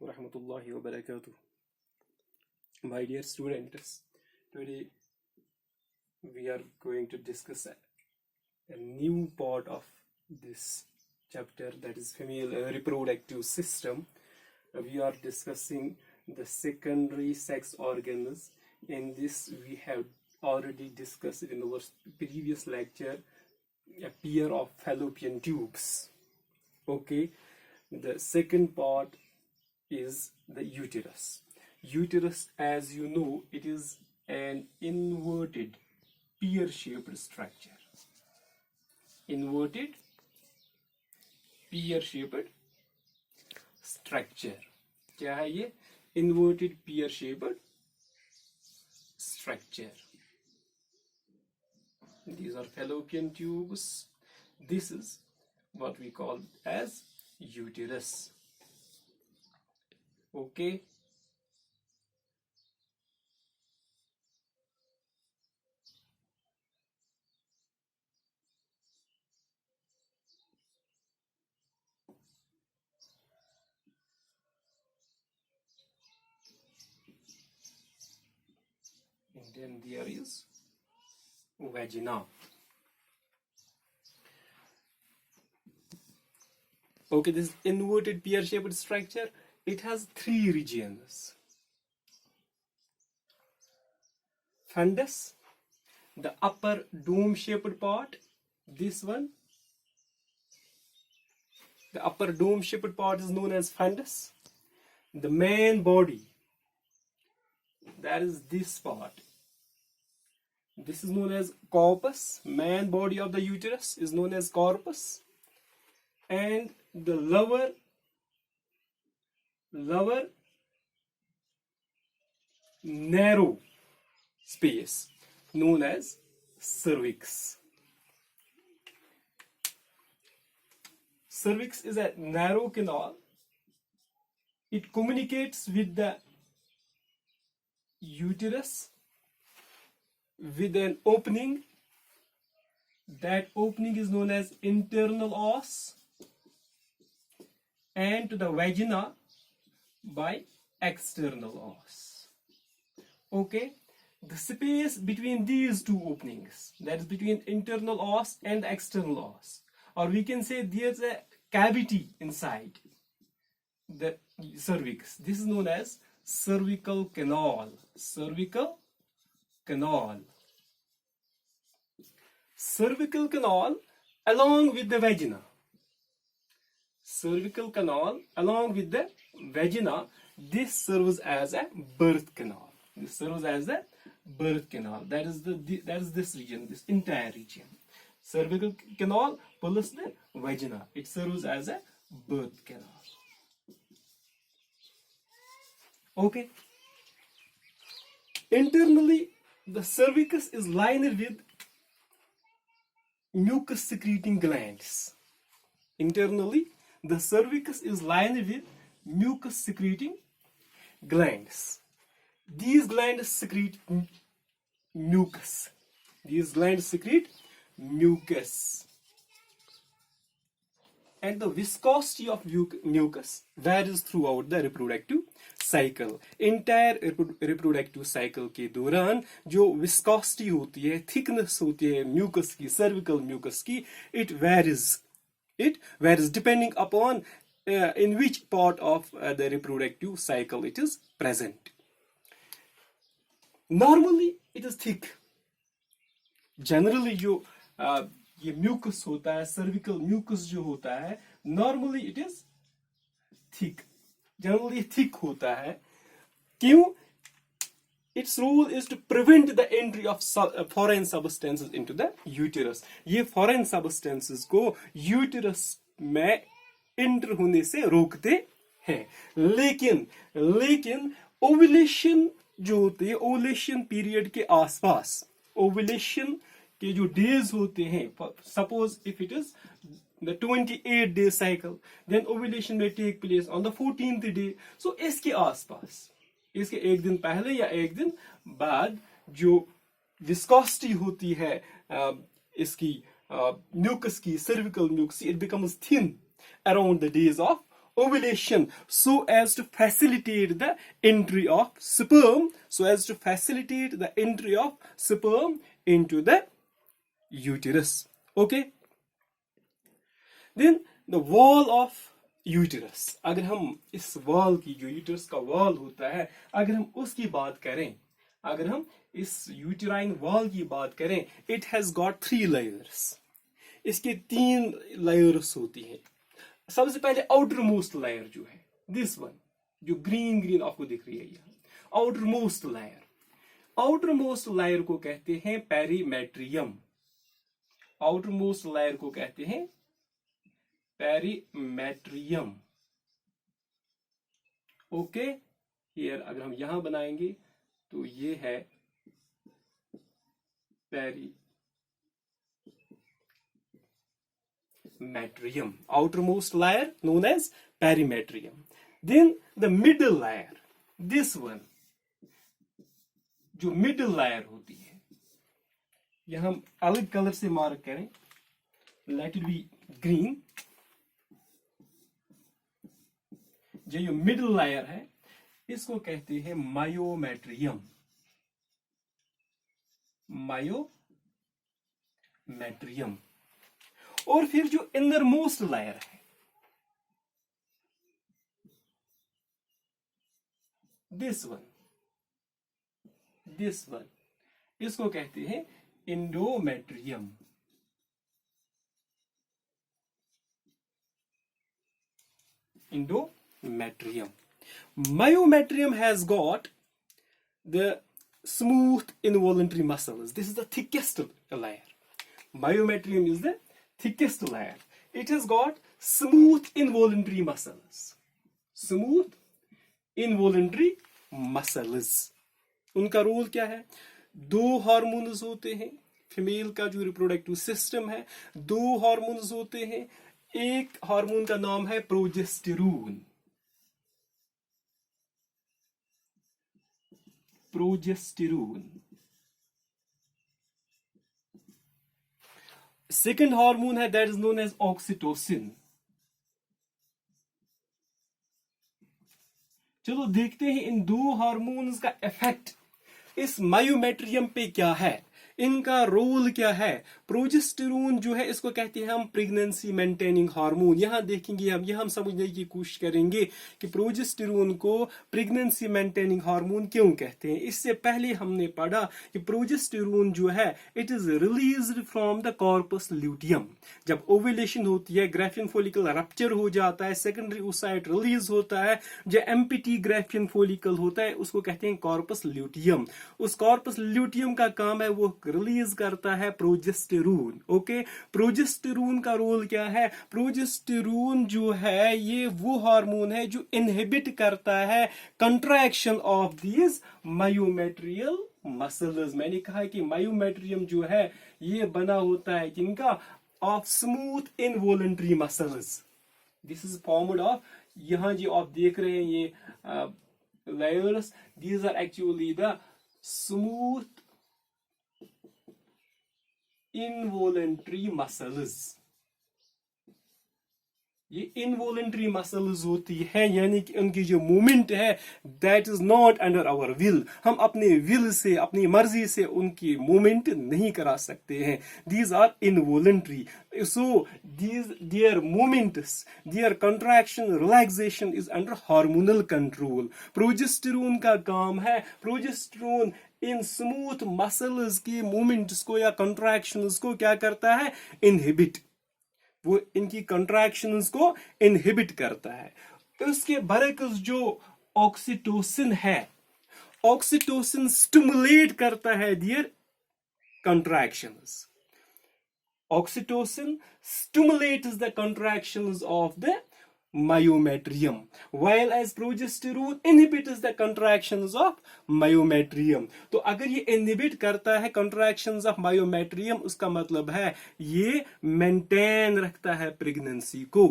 warahmatullahi wabarakatuh. My dear students, today we are going to discuss a new part of this chapter, that is female reproductive system. We are discussing the secondary sex organs. In this, we have already discussed in our previous lecture a pair of fallopian tubes. Okay, the second part is the uterus. Uterus, as you know, it is an inverted pear-shaped structure. Inverted pear-shaped structure. क्या है ये? Inverted pear-shaped structure. These are fallopian tubes. This is what we call as uterus. Okay. And then there is vagina. Okay, this inverted pear-shaped structure, it has three regions. Fundus, the upper dome-shaped part, this one. The upper dome-shaped part is known as fundus. The main body, that is this part. This is known as corpus. Main body of the uterus is known as corpus. And the lower narrow space known as cervix. Cervix is a narrow canal. It communicates with the uterus with an opening. That opening is known as internal os, and to the vagina by external os. Okay, the space between these two openings, that is between internal os and external os, or we can say there's a cavity inside the cervix. This is known as cervical canal. Cervical canal. Cervical canal along with the vagina. Cervical canal along with the vagina, this serves as a birth canal. This serves as a birth canal. That is this region, this entire region. Cervical canal plus the vagina. It serves as a birth canal. Okay. Internally, the cervix is lined with mucus secreting glands. Internally, the cervix is lined with mucus secreting glands. These glands secrete mucus. These glands secrete mucus. And the viscosity of mucus varies throughout the reproductive cycle. Entire reproductive cycle के दौरान जो viscosity होती है, thickness होती है mucus की, cervical mucus की, it varies. It varies depending upon in which part of the reproductive cycle it is present. Normally, it is thick. Generally, जो ये mucus होता है, cervical mucus जो होता है, normally it is thick. Generally thick होता है. क्यों? Its role is to prevent the entry of foreign substances into the uterus. ये foreign substances को uterus में enter होने से रोकते हैं. लेकिन ovulation जो होते हैं, ovulation period के आसपास, ovulation के जो days होते हैं, suppose if it is the 28-day cycle, then ovulation may take place on the 14th day. So इसके आसपास, इसके एक दिन पहले या एक दिन बाद जो viscosity होती है इसकी mucus की, cervical mucus, it becomes thin around the days of ovulation so as to facilitate the entry of sperm, into the uterus. Okay, then the wall of uterus, अगर हम इस वॉल की, जो यूटरस का वॉल होता है, अगर हम उसकी बात करें, अगर हम इस यूटेराइन वॉल की बात करें, इट हैज गॉट 3 लेयर्स. इसके 3 लेयर्स होती हैं. सबसे पहले आउटर मोस्ट लेयर जो है, दिस वन जो ग्रीन ग्रीन आपको दिख रही है यहाँ, outer most layer. Outer most layer को कहते हैं पेरीमेट्रियम. आउटर मोस्ट लेयर को कहते हैं पेरीमेट्रियम. ओके, हियर अगर हम यहां बनाएंगे तो ये है perimetrium. Outermost layer known as perimetrium. Then the middle layer, this one जो मिडल लेयर होती है, यहां हम अलग कलर से मार्क करें, लेट इट बी ग्रीन. जो मिडल लेयर है इसको कहते हैं मायोमेट्रियम. मायोमेट्रियम. और फिर जो इनर मोस्ट लेयर है, दिस वन, इसको कहते हैं endometrium. Endometrium. Myometrium has got the smooth involuntary muscles. This is the thickest layer. Myometrium is the thickest layer. It has got smooth involuntary muscles. Smooth involuntary muscles. उनका role क्या है? 2 hormones होते हैं. Female का जो reproductive system है, 2 hormones होते हैं. एक हार्मोन का नाम है प्रोजेस्टेरोन. सेकंड हार्मोन है, that is known as oxytocin. चलो देखते हैं इन 2 हार्मोन्स का इफेक्ट इस मायोमेट्रियम पे क्या है, इनका रोल क्या है. प्रोजेस्टेरोन जो है इसको कहते हैं हम प्रेगनेंसी मेंटेनिंग हार्मोन. यहां देखेंगे हम, यहां हम समझने की कोशिश करेंगे कि प्रोजेस्टेरोन को प्रेगनेंसी मेंटेनिंग हार्मोन क्यों कहते हैं. इससे पहले हमने पढ़ा कि प्रोजेस्टेरोन जो है it is released from the corpus luteum. जब ओव्यूलेशन होती है, ग्राफियन फॉलिकल रप्चर हो जाता है, सेकेंडरी ओसाइट रिलीज होता है, जो एम्प्टी ग्राफियन फॉलिकल होता है उसको कहते हैं कॉर्पस ल्यूटियम. उस कॉर्पस ल्यूटियम का काम है वो रिलीज करता है प्रोजेस्टेरोन. ओके, प्रोजेस्टेरोन का रोल क्या है? प्रोजेस्टेरोन जो है ये वो हार्मोन है जो इनहिबिट करता है contraction of these myometrial muscles. मैंने कहा कि मायोमेट्रियम जो है ये बना होता है किनका? Of smooth involuntary muscles. This is formed of, यहां जो आप देख रहे हैं ये layers, these are actually the smooth involuntary muscles. ये इनवॉलंटरी मसल्स होती है, यानी कि उनकी जो मूवमेंट है that is not under our will. हम अपने विल से, अपनी मर्जी से उनकी मूवमेंट नहीं करा सकते हैं. These are involuntary. So their movements, their contraction, relaxation is under hormonal control. Progesterone का काम है, प्रोजेस्टेरोन इन स्मूथ मसल्स की मूवमेंट्स को या कंट्रैक्शंस को क्या करता है? इनहिबिट. वो इनकी कंट्रैक्शंस को इनहिबिट करता है. उसके बरक्स जो ऑक्सीटोसिन है, ऑक्सीटोसिन स्टिमुलेट करता है दियर contractions. Oxytocin stimulates the contractions of the myometrium, while as progesterone inhibits the contractions of myometrium. तो अगर ये inhibit करता है contractions of myometrium, उसका मतलब है ये maintain रखता है pregnancy को.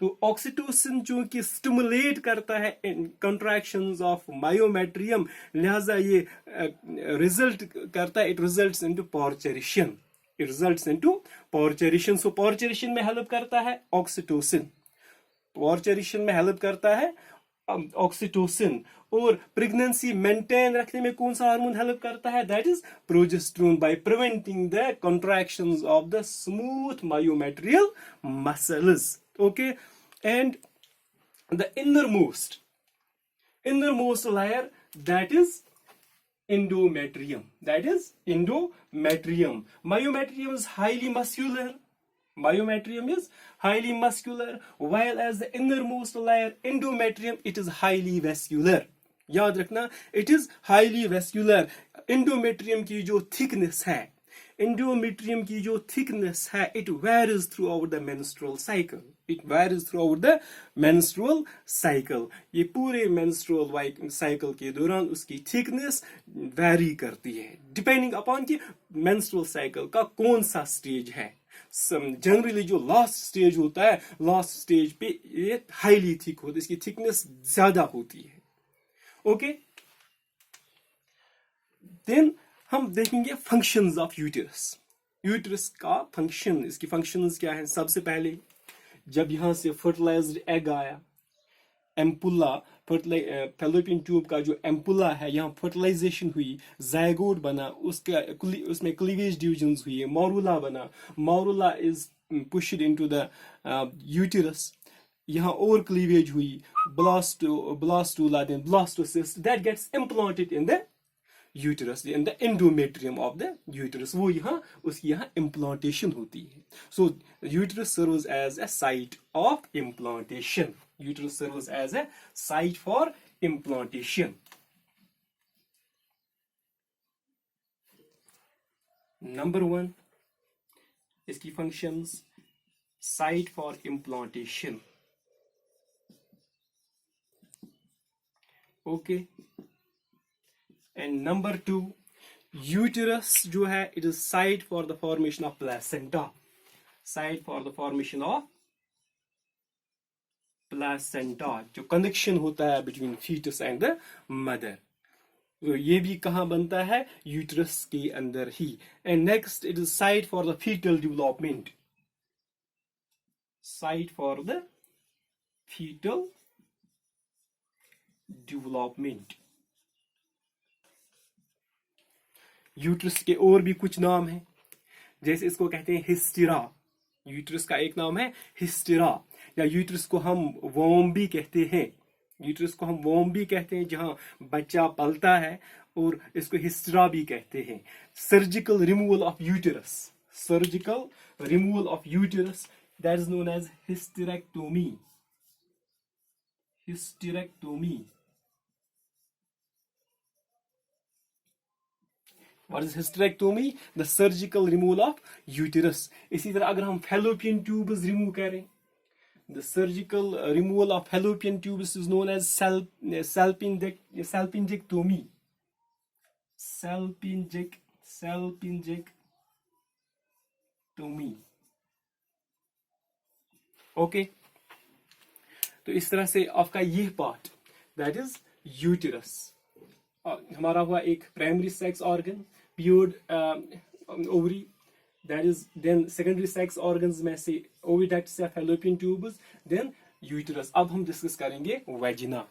तो ऑक्सीटोसिन जो कि स्टिमुलेट करता है कंट्रैक्शंस ऑफ मायोमेट्रियम, लिहाजा ये रिजल्ट करता है, it results into parturition. It results into parturition. So parturition में हेल्प करता है ऑक्सीटोसिन. पॉर्चरिशन में हेल्प करता है ऑक्सीटोसिन, और प्रेगनेंसी मेंटेन रखने में कौन सा हार्मोन हेल्प करता है, that is progesterone, by preventing the contractions of the smooth myometrial muscles. Okay, and the innermost layer, that is endometrium. That is endometrium. Myometrium is highly muscular. Myometrium is highly muscular, while as the innermost layer endometrium, it is highly vascular. याद रखना, it is highly vascular. endometrium की जो thickness है, endometrium की जो thickness है, it varies throughout the menstrual cycle. It varies throughout the menstrual cycle. ये पूरे menstrual cycle के दौरान उसकी thickness vary करती है, depending upon कि menstrual cycle का कौन सा stage है. जनरली जो लास्ट स्टेज होता है, लास्ट स्टेज पे ये हाईली थिक होती है, इसकी थिकनेस ज्यादा होती है. ओके, देन हम देखेंगे फंक्शंस ऑफ यूटेरस. यूटेरस का फंक्शन, इसकी फंक्शंस क्या है. सबसे पहले जब यहां से फर्टिलाइज्ड एग आया, एम्पुला, फैलोपियन ट्यूब का जो एम्पुला है, यहाँ फर्टिलाइजेशन हुई, जायगोट बना, उसमें क्लीवेज डिविजन्स हुई, मॉरुला बना, morula is pushed into the uterus, यहाँ और क्लीवेज हुई, blastula, then blastocyst, that gets implanted in the uterus, in the endometrium of the uterus, वो यहाँ उसकी यहाँ इम्प्लांटेशन होती है. So uterus serves as a site of implantation. Uterus serves as a site for implantation. Number 1, इसकी functions, site for implantation. Okay. And number 2, uterus जो है, it is site for the formation of placenta. Site for the formation of placenta, जो connection होता है between foetus and the mother. तो ये भी कहाँ बनता है, यूट्रस के अंदर ही. And next, it is site for the foetal development. Site for the foetal development. Uterus के और भी कुछ नाम हैं, जैसे इसको कहते हैं हिस्टेरा. यूट्रस का एक नाम है हिस्टेरा, या यूट्रस को हम वोम भी कहते हैं. यूट्रस को हम वोम भी कहते हैं, जहां बच्चा पलता है, और इसको हिस्टेरा भी कहते हैं. Surgical removal of uterus, surgical removal of uterus, that is known as hysterectomy. Hysterectomy. What is hysterectomy? The surgical removal of uterus. इसी तरह अगर हम fallopian tubes remove करें, the surgical removal of fallopian tubes is known as salpingectomy. Salpingectomy. Okay. तो इस तरह से आपका ये पार्ट, that is uterus, हमारा हुआ एक primary sex organ, paired ovary, that is, then secondary sex organs में से ओविडक्ट्स या फैलोपियन ट्यूब्स, देन यूटेरस. अब हम डिस्कस करेंगे वेजिना.